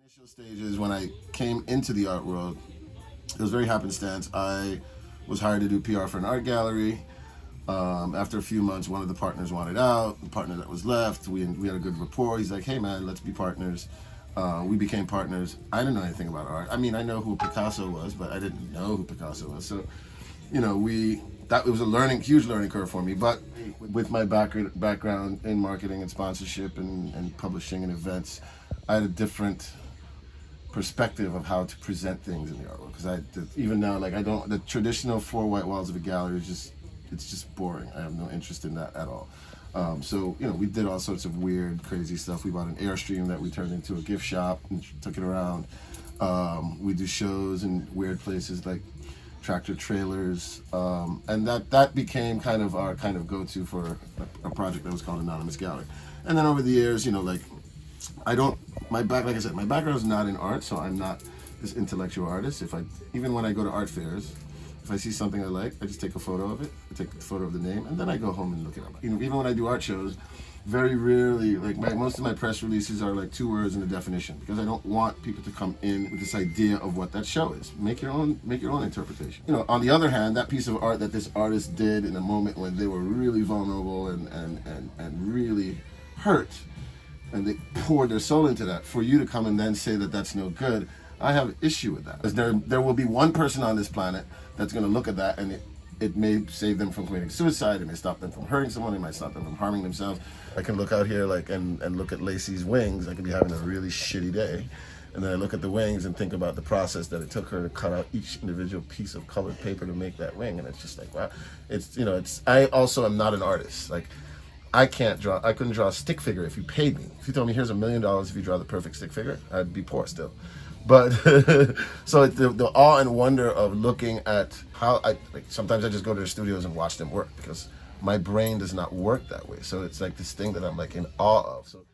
Initial stages when I came into the art world, it was very happenstance. I was hired to do PR for an art gallery. After a few months, one of the partners wanted out. The partner that was left, we had a good rapport. He's like, "Hey man, let's be partners." We became partners. I didn't know anything about art. I mean, I know who Picasso was, but I didn't know who Picasso was. So, it was a huge learning curve for me. But with my background in marketing and sponsorship and publishing and events, I had a different perspective of how to present things in the art world. Because even now, the traditional four white walls of a gallery is it's just boring. I have no interest in that at all. We did all sorts of weird, crazy stuff. We bought an Airstream that we turned into a gift shop and took it around. We do shows in weird places like tractor trailers, and that became kind of our go-to for a project that was called Anonymous Gallery. And then over the years, like I said, my background is not in art, so I'm not this intellectual artist. Even when I go to art fairs, if I see something I like, I just take a photo of it. I take a photo of the name, and then I go home and look it up. Even when I do art shows, very rarely, most of my press releases are like 2 words and a definition, because I don't want people to come in with this idea of what that show is. Make your own interpretation. On the other hand, that piece of art that this artist did in a moment when they were really vulnerable and really hurt, and they poured their soul into that, for you to come and then say that that's no good, I have an issue with that. Because there will be one person on this planet that's going to look at that, and it may save them from committing suicide, it may stop them from hurting someone, it might stop them from harming themselves. I can look out here and look at Lacey's wings. I could be having a really shitty day, and then I look at the wings and think about the process that it took her to cut out each individual piece of colored paper to make that wing, and it's just like, wow. I also am not an artist. I couldn't draw a stick figure if you paid me. If you told me here's $1 million if you draw the perfect stick figure, I'd be poor still. But so the awe and wonder of looking at how sometimes I just go to the studios and watch them work, because my brain does not work that way. So it's like this thing that I'm in awe of. So